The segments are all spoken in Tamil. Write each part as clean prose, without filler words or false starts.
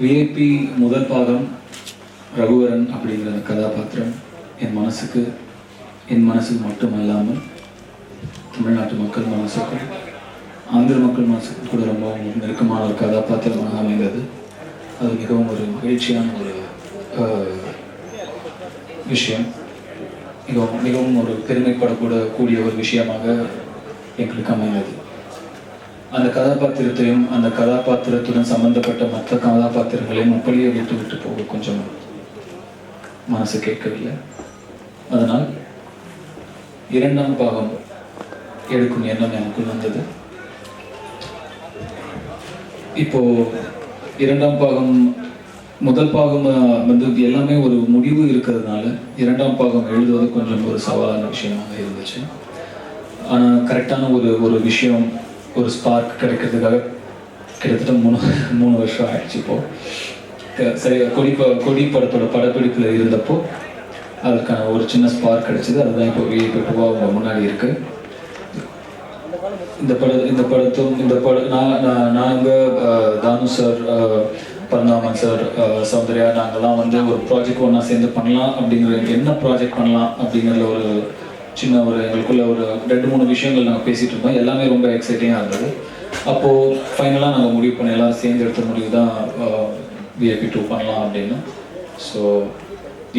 விஐபி முதல் பாகம் ரகுவரன் அப்படிங்கிற கதாபாத்திரம் என் மனசுக்கு மட்டுமல்லாமல் தமிழ்நாட்டு மக்கள் மனசுக்கும் ஆந்திர மக்கள் மனசுக்கும் கூட ரொம்ப நெருக்கமான ஒரு கதாபாத்திரமாக அமைந்தது. அது மிகவும் ஒரு மகிழ்ச்சியான ஒரு விஷயம், மிகவும் ஒரு பெருமைப்படக்கூடக்கூடிய ஒரு விஷயமாக எங்களுக்கு அமைந்தது. அந்த கதாபாத்திரத்தையும் அந்த கதாபாத்திரத்துடன் சம்பந்தப்பட்ட மற்ற கதாபாத்திரங்களையும் அப்படியே விட்டு போக கொஞ்சம் மனசு கேட்கவில்லை. அதனால் இரண்டாம் பாகம் எடுக்கும் எண்ணம் எனக்குள் வந்தது. இப்போ இரண்டாம் பாகம் முதல் பாகம் வந்து எல்லாமே ஒரு முடிவு இருக்கிறதுனால இரண்டாம் பாகம் எழுதுவது கொஞ்சம் ஒரு சவாலான விஷயமாக இருந்துச்சு. ஆனால் கரெக்டான ஒரு விஷயம், ஒரு ஸ்பார்க் கிடைக்கிறதுக்காக கிட்டத்தட்ட மூணு வருஷம் ஆயிடுச்சு. இப்போது சரி, கொடி படத்தோட படப்பிடிப்பில் இருந்தப்போ அதுக்கான ஒரு சின்ன ஸ்பார்க் கிடைச்சிது. அதுதான் இப்போ விஐபி அவங்க முன்னாடி இருக்குது. இந்த படம் நாங்கள் தானு சார், பரந்தாமன் சார், சௌந்தர்யா, நாங்கள்லாம் வந்து ஒரு ப்ராஜெக்ட் ஒன்றா சேர்ந்து பண்ணலாம் அப்படிங்கிற, என்ன ப்ராஜெக்ட் பண்ணலாம் அப்படிங்கிற ஒரு சின்ன எங்களுக்குள்ள ஒரு 2-3 விஷயங்கள் நாங்கள் பேசிகிட்டு இருந்தோம். எல்லாமே ரொம்ப எக்ஸைட்டிங்காக இருந்தது. அப்போது ஃபைனலாக நாங்கள் முடிவு பண்ண எல்லாம் சேர்ந்து எடுத்த முடிவு தான் விஐபி 2 பண்ணலாம் அப்படின்னு. ஸோ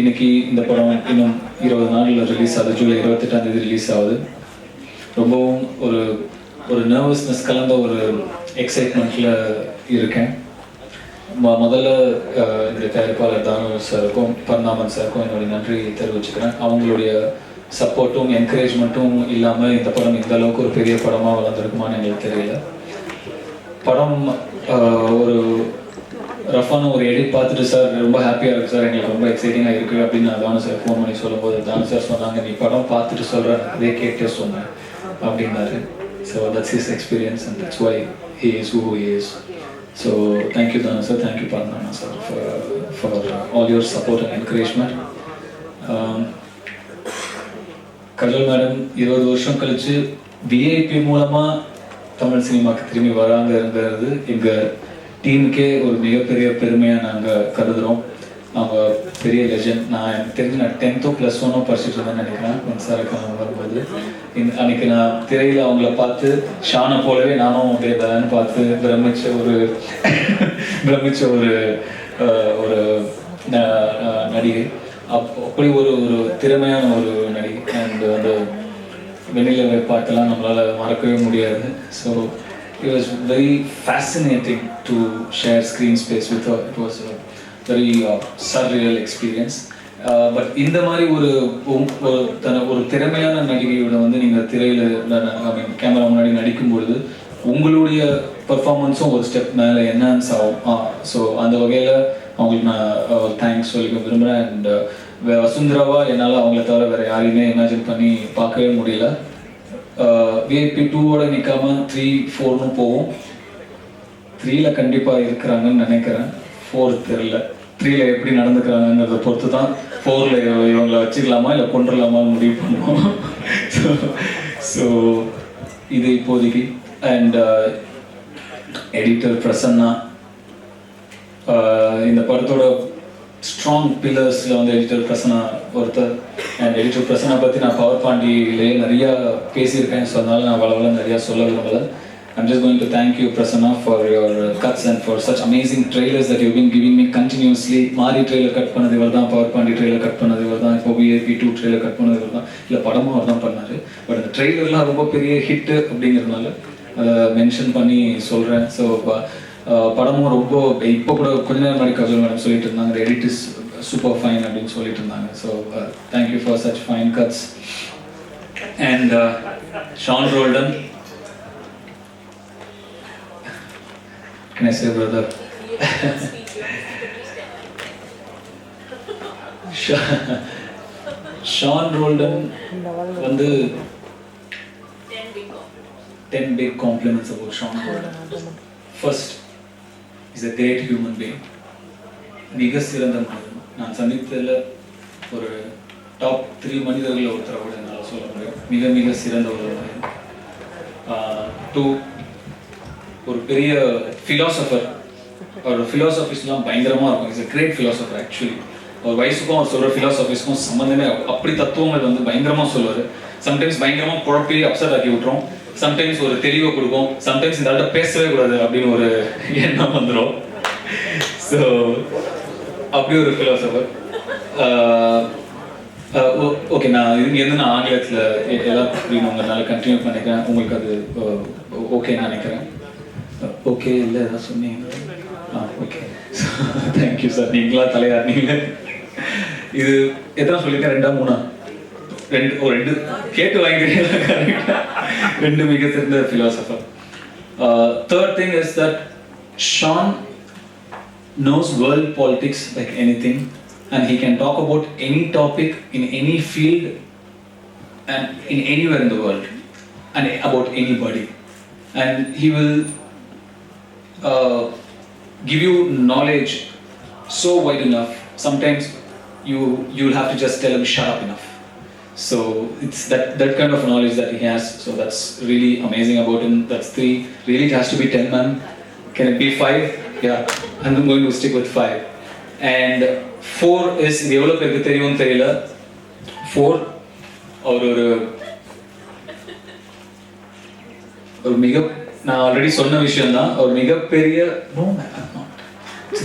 இன்னைக்கு இந்த படம் இன்னும் 20 நாளில் ரிலீஸ் ஆகுது. ஜூலை 28 ரிலீஸ் ஆகுது. ரொம்பவும் ஒரு நர்வஸ்னஸ் கலந்த ஒரு எக்ஸைட்மெண்ட்டில் இருக்கேன். முதல்ல இந்த தயாரிப்பாளர் தானு சாருக்கும் பரந்தாமன் சாருக்கும் என்னுடைய நன்றி தெரிவிச்சுக்கிறேன். அவங்களுடைய சப்போர்ட்டும் என்கரேஜ்மெண்ட்டும் இல்லாமல் இந்த படம் இந்த அளவுக்கு ஒரு பெரிய படமாக வளர்ந்துருக்குமான்னு எங்களுக்கு தெரியல. படம் ஒரு ரஃபான ஒரு எடிட் பார்த்துட்டு, சார் ரொம்ப ஹாப்பியாக இருக்குது சார், எங்களுக்கு ரொம்ப எக்ஸைட்டிங்காக இருக்குது அப்படின்னு தானு சார் ஃபோன் பண்ணி சொல்லும்போது தானு சார் சொன்னாங்க, நீ படம் பார்த்துட்டு சொல்கிறேன், அதே கேட்டே சொன்னேன் அப்படின்னாரு. So that's his experience and that's why he is who he is. So thank you Dana sir, thank you Padmana sir for all your support and encouragement. Ghazal madam 20 வருஷம் கழிச்சு விஐபி மூலமா தமிழ் சினிமாக்கு திரும்பி வராங்கிறது எங்கள் டீமுக்கே ஒரு மிகப்பெரிய பெருமையாக நாங்கள் கருதுகிறோம். அவங்க பெரிய லெஜண்ட். எனக்கு தெரிஞ்சு நான் 10th + 1 படிச்சுட்டு இருந்தேன்னு நினைக்கிறேன் மின்சாரக்கு வரும்போது. அன்னைக்கு நான் திரையில் அவங்கள பார்த்து ஷானை போலவே நானும் வேதான்னு பார்த்து பிரமிச்ச ஒரு நடிகை. அப்படி ஒரு திறமையான ஒரு நடிகை. அண்ட் அந்த வெண்ணிலவை பாட்டெல்லாம் நம்மளால் மறக்கவே முடியாது. So it was very fascinating to share screen space with her. It was a very surreal experience. But இந்த மாதிரி ஒரு திறமையான நடிகையோட வந்து நீங்கள் திரையில் கேமரா முன்னாடி நடிக்கும்பொழுது உங்களுடைய பர்ஃபார்மன்ஸும் ஒரு ஸ்டெப் மேலே என்ஹான்ஸ் ஆகும். ஸோ அந்த வகையில் அவங்களுக்கு நான் தேங்க்ஸ் சொல்லிக்க விரும்புகிறேன். அண்ட் வசுந்தராவா என்னால் அவங்கள தவிர வேறு யாரையுமே இமேஜின் பண்ணி பார்க்கவே முடியல. விஐபி 2 நிற்காம 3-4 போகும். 3ல கண்டிப்பாக இருக்கிறாங்கன்னு நினைக்கிறேன். 4 தெரியல. 3ல எப்படி நடந்துக்கிறாங்கங்கிறத பொறுத்து தான் 4ல இவங்களை வச்சுக்கலாமா இல்லை கொண்டுடலாமா முடிவு பண்ணுவோம். ஸோ இது இப்போதைக்கு. அண்ட் எடிட்டர் பிரசன்னா, இந்த படத்தோட ஸ்ட்ராங் பில்லர்ஸில் வந்து எடிட்டர் பிரசன்னா ஒருத்தர். அண்ட் எடிட்டர் பிரசன்னா பற்றி நான் பவர் பாண்டியிலேயே நிறையா பேசியிருக்கேன். ஸோ அதனால நான் வளவல நிறையா சொல்ல விரும்பலை. I'm just going to thank you Prasanna for your cuts and for such amazing trailers that you've been giving me continuously. Mari trailer cut பண்ணது இவர்தான், பவர் பாண்டி ட்ரெய்லர் கட் பண்ணது இவர்தான், இப்போ விஐபி 2 ட்ரெய்லர் கட் பண்ணது இவர்தான். இல்லை படமும் அவர் தான் பண்ணார். பட் அந்த ட்ரெய்லர்லாம் ரொம்ப பெரிய ஹிட்டு அப்படிங்கிறதுனால அதை மென்ஷன் பண்ணி சொல்கிறேன். ஸோ படமும் ரொம்ப இப்போ கூட கொஞ்ச நேரம் முன்னாடி கஜல் மேடம் சொல்லிட்டு இருந்தாங்க, எடிட் இஸ் சூப்பர் ஃபைன் அப்படின்னு சொல்லிட்டு இருந்தாங்க. So thank you for such fine guts. And Sean Roldan, can I say brother? Sean Roldan வந்து 10 big compliments about Sean Roldan. First, he's a great human being. மிக சிறந்த மனிதன். நான் சந்தித்ததில் ஒரு டாப் 3 மனிதர்கள் ஒருத்தரை கூட என்னால் சொல்ல முடியும். மிக மிக சிறந்த ஒரு மனிதன். 2, ஒரு பெரிய ஃபிலாசபர். அவரோட ஃபிலாசபிஸ்லாம் பயங்கரமாக இருக்கும். It's a great philosopher actually. அவர் வயசுக்கும் அவர் சொல்கிற ஃபிலாசபிஸ்க்கும் சம்மந்தமே அப்படி தத்துவங்கள் வந்து பயங்கரமாக சொல்லுவார். சம்டைம்ஸ் பயங்கரமாக குழப்பி அப்செட் ஆக்கி விட்டுரும், சம்டைம்ஸ் ஒரு தெளிவை கொடுக்கும், சம்டைம்ஸ் இந்த ஆள்கிட்ட பேசவே கூடாது அப்படின்னு ஒரு எண்ணம் வந்துடும். ஸோ அப்படி ஒரு ஃபிலாசபர். ஓகே, நான் இங்கேருந்து நான் ஆங்கிலத்தில் எல்லாம் புரியணுங்கிறதுனால கண்டினியூ பண்ணிக்கிறேன். உங்களுக்கு அது ஓகே நினைக்கிறேன். ஓகே இல்லை ஏதாவது சொன்னீங்க? Okay, thank you sir. நீங்களா தலையாடுனீங்க. இது எத்தனை சொல்லியிருக்கேன்? 2 3 2 கேட்டு வாங்கிக்கிறீங்களா? 2 மிக சிறந்த philosopher. Third thing is that Sean knows world politics like anything, and he can talk about any topic in any field and in anywhere in the world and about anybody, and he will give you knowledge so wide enough. Sometimes you'll have to just tell him shut up enough. So it's that kind of knowledge that he has. So that's really amazing about him. That's 3. Really it has to be 10, man. Can it be 5? Yeah, I'm going to stick with 5. And 4 is இது எவ்வளோ பேருக்கு தெரியும்னு தெரியல. 4 அவர் ஒரு மிக, நான் ஆல்ரெடி சொன்ன விஷயம் தான், ஒரு மிகப்பெரிய no man I'm not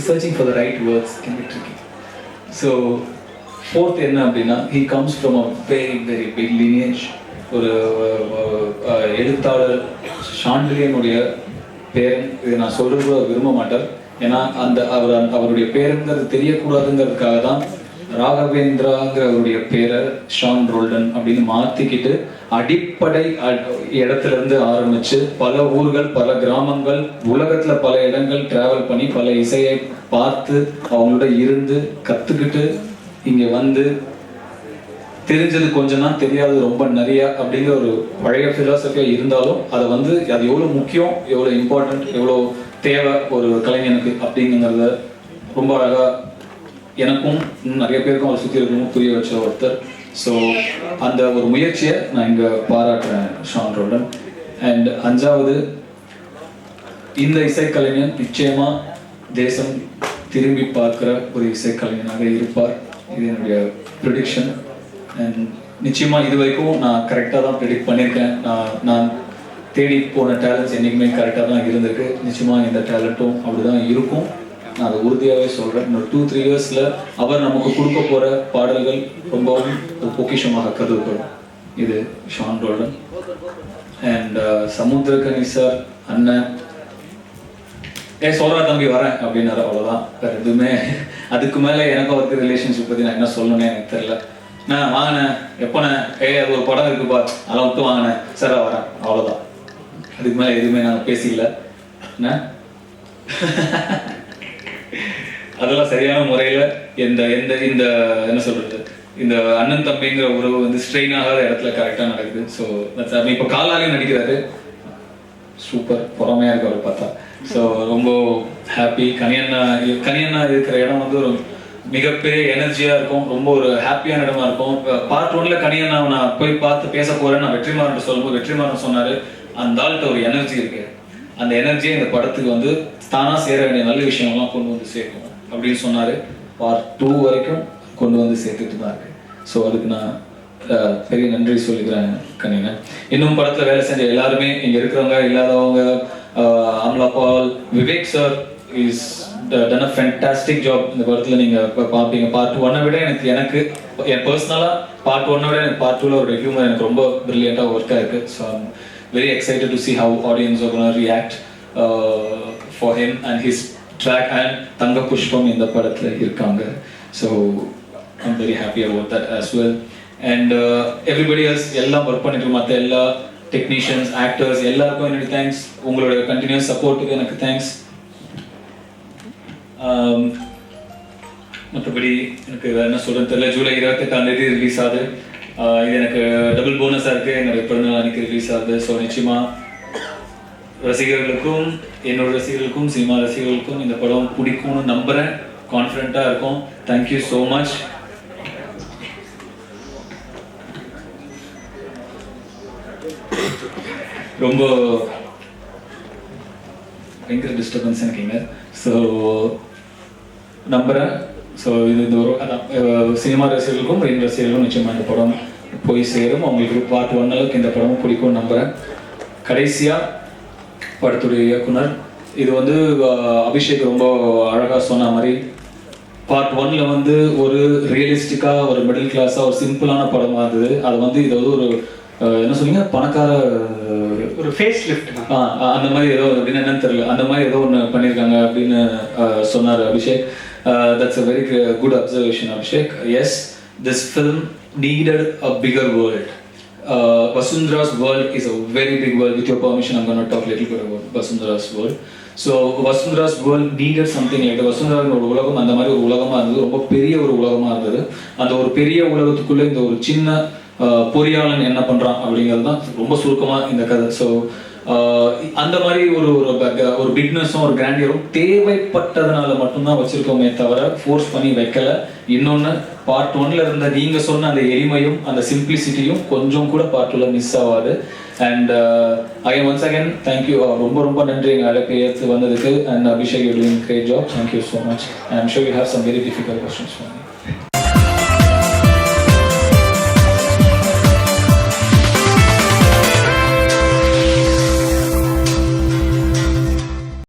searching for the right words can be tricky. So 4th என்ன அப்படின்னா, he comes from a very very big lineage. ஒரு எழுத்தாளர் ஷாண்டிலியனுடைய பேரன். இது நான் சொல்றது கூட விரும்ப மாட்டார், ஏன்னா அவருடைய பேருங்கிறது தெரியக்கூடாதுங்கிறதுக்காக தான் ராகவேந்திராங்கிற அவருடைய பேரை ஷான் ரோல்டன் அப்படின்னு மாற்றிக்கிட்டு அடிப்படை இடத்துல இருந்து ஆரம்பிச்சு பல ஊர்கள், பல கிராமங்கள், உலகத்துல பல இடங்கள் டிராவல் பண்ணி பல இசையை பார்த்து அவங்களோட இருந்து கத்துக்கிட்டு இங்க வந்து தெரிஞ்சது கொஞ்சம் தான், தெரியாதது ரொம்ப நிறைய அப்படிங்கிற ஒரு பழைய ஃபிலாசபியா இருந்தாலும் அதை வந்து அது எவ்வளோ முக்கியம், எவ்வளோ இம்பார்ட்டன்ட், எவ்வளோ தேவை ஒரு கலைஞனுக்கு அப்படிங்கிறத ரொம்ப அழகா எனக்கும் நிறைய பேருக்கும் அவர் சுற்றி இருக்கணும் புரிய வச்ச ஒருத்தர். ஸோ அந்த ஒரு முயற்சியை நான் இங்கே பாராட்டுறேன் ஷான் ரோல்டன். அண்ட் 5வது, இந்த இசைக்கலைஞன் நிச்சயமா தேசம் திரும்பி பார்க்குற ஒரு இசைக்கலைஞனாக இருப்பார். இது என்னுடைய ப்ரிடிக்ஷன். அண்ட் நிச்சயமா இது வரைக்கும் நான் கரெக்டாக தான் ப்ரிடிக்ட் பண்ணியிருக்கேன். நான் தேடி போன டேலண்ட்ஸ் என்றைக்குமே கரெக்டாக தான் இருந்திருக்கு. நிச்சயமா இந்த டேலண்ட்டும் அப்படிதான் இருக்கும். நான் அதை உறுதியாகவே சொல்கிறேன். இன்னொரு 2-3 இயர்ஸில் அவர் நமக்கு கொடுக்க போகிற பாடல்கள் ரொம்பவும் பொக்கிஷமாக கருதப்படும். இது ஷான் ரோல்டன். அண்ட் சமுத்திரக்கனி சார் அண்ணன் சொல்கிறா தம்பி வரேன் அப்படின்னாரு, அவ்வளோதான். வேறு எதுவுமே அதுக்கு மேலே எனக்கு அவருக்கு ரிலேஷன்ஷிப் பற்றி நான் என்ன சொல்லணும்னே எனக்கு தெரியல. நான் வாங்கினேன் எப்போண்ணே, அது ஒரு படம் இருக்குப்பா அதெல்லாம் விட்டு வாங்கினேன் சார் வரேன், அவ்வளோதான். அதுக்கு மேலே எதுவுமே நாங்கள் பேசிக்கல. என்ன அதெல்லாம் சரியான முறையில் இந்த இந்த இந்த என்ன சொல்றது, இந்த அண்ணன் தம்பிங்கிற உறவு வந்து ஸ்ட்ரெயின் ஆகாத இடத்துல கரெக்டாக நடக்குது. ஸோ இப்போ காலாலையும் நடிக்கிறாரு, சூப்பர் பொறாமையாக இருக்கு அவர் பார்த்தா. ஸோ ரொம்ப ஹாப்பி. கனியண்ணா இருக்கிற இடம் வந்து ஒரு மிகப்பெரிய எனர்ஜியாக இருக்கும், ரொம்ப ஒரு ஹாப்பியான இடமா இருக்கும். பார்ட் 1ல கனியண்ணா நான் போய் பார்த்து பேச போறேன்னு நான் வெற்றிமாறன் சொல்லும்போது வெற்றிமாறன் சொன்னாரு, அந்த ஆள்கிட்ட ஒரு எனர்ஜி இருக்கு, அந்த எனர்ஜியை இந்த படத்துக்கு வந்து தானா சேர வேண்டிய நல்ல விஷயங்கள்லாம் கொண்டு வந்து சேர்க்கும் அப்படின்னு சொன்னாரு. பார்ட் 2 வரைக்கும் கொண்டு வந்து சேர்த்துட்டு தான் இருக்கு. ஸோ அதுக்கு நான் பெரிய நன்றி சொல்லிக்கிறேன் கனியண்ணன். இன்னும் படத்துல வேலை செஞ்ச எல்லாருமே, இங்க இருக்கிறவங்க இல்லாதவங்க, Amala Paul, Vivek sir is done a fantastic job இந்த படத்தில். நீங்கள் பார்ப்பீங்க பார்ட் 1 விட எனக்கு என் பர்சனலாக பார்ட் 1 விட எனக்கு பார்ட் 2ல ஒரு ஹியூமர் எனக்கு ரொம்ப பிரில்லியண்ட்டாக ஒர்க்காக இருக்குது. So I'm very excited to see how audience are gonna react for him and his track. And Thanga Pushpam இந்த படத்தில் இருக்காங்க. So I'm very happy about that as well. And everybody else எல்லாம் ஒர்க் பண்ணிட்டு மற்ற எல்லா டெக்னீஷியன்ஸ், ஆக்டர்ஸ் எல்லாருக்கும் என்னுடைய தேங்க்ஸ். உங்களோட கண்டினியூஸ் சப்போர்ட்டுக்கு எனக்கு தேங்க்ஸ். மற்றபடி எனக்கு என்ன சொல்றது தெரியல. ஜூலை 28 ரிலீஸ் ஆகுது. இது எனக்கு டபுள் போனஸாக இருக்குது, என்னோட பிறந்தநாள் அன்னைக்கு ரிலீஸ் ஆகுது. ஸோ நிச்சயமாக ரசிகர்களுக்கும் என்னோட ரசிகர்களுக்கும் சினிமா ரசிகர்களுக்கும் இந்த படம் பிடிக்கும்னு நம்புகிறேன், கான்ஃபிடென்ட்டாக இருக்கும். Thank you so much. ரொம்ப பயங்கர டிஸ்டர்பன்ஸ் எனக்குங்க. ஸோ நம்புகிறேன். ஸோ இது ஒரு அதான் சினிமா ரசிகர்களுக்கும் ரெயின் ரசிகர்களுக்கும் நிச்சயமாக இந்த படம் போய் சேரும். அவங்களுக்கு பார்ட் 1 அளவுக்கு இந்த படமும் பிடிக்கும்னு நம்புகிறேன். கடைசியாக படத்துடைய இயக்குனர் இது வந்து அபிஷேக் ரொம்ப அழகாக சொன்ன மாதிரி பார்ட் 1ல வந்து ஒரு ரியலிஸ்டிக்காக ஒரு மிடில் கிளாஸாக ஒரு சிம்பிளான படமாக இருந்தது. அது வந்து இதை வந்து ஒரு என்ன சொன்னீங்க, பணக்கார ஒரு ஃபேஸ் லிஃப்ட் அந்த மாதிரி ஏதோ அப்படின்னு என்னன்னு தெரியல, அந்த மாதிரி ஏதோ ஒன்று பண்ணியிருக்காங்க அப்படின்னு சொன்னார் Abhishek. That's a very good observation Abhishek. Yes, this film needed a bigger world. Vasundhara's world is a very big world. With your permission, I'm going to talk a little bit about Vasundhara's world. So Vasundhara's world needed something like that. Vasundhara's ஒரு உலகம் அந்த மாதிரி ஒரு உலகமாக இருந்தது, ரொம்ப பெரிய ஒரு உலகமாக இருந்தது. அந்த ஒரு பெரிய உலகத்துக்குள்ளே இந்த ஒரு சின்ன பொறியாளன் என்ன பண்ணுறான் அப்படிங்கிறது தான் ரொம்ப சுருக்கமாக இந்த கதை. ஸோ அந்த மாதிரி ஒரு பிக்னஸும் ஒரு கிராண்டியரும் தேவைப்பட்டதுனால மட்டும்தான் வச்சுருக்கோமே தவிர ஃபோர்ஸ் பண்ணி வைக்கலை. இன்னொன்று, பார்ட் 1ல இருந்த நீங்கள் சொன்ன அந்த எளிமையும் அந்த சிம்பிளிசிட்டியும் கொஞ்சம் கூட பார்ட் 2ல மிஸ் ஆகாது. And again once again thank you. ரொம்ப ரொம்ப நன்றி எங்கள் அழைப்பை ஏற்று வந்ததுக்கு. And Abhishek, you doing great job. Thank you so much. I am sure you have some very difficult questions for me.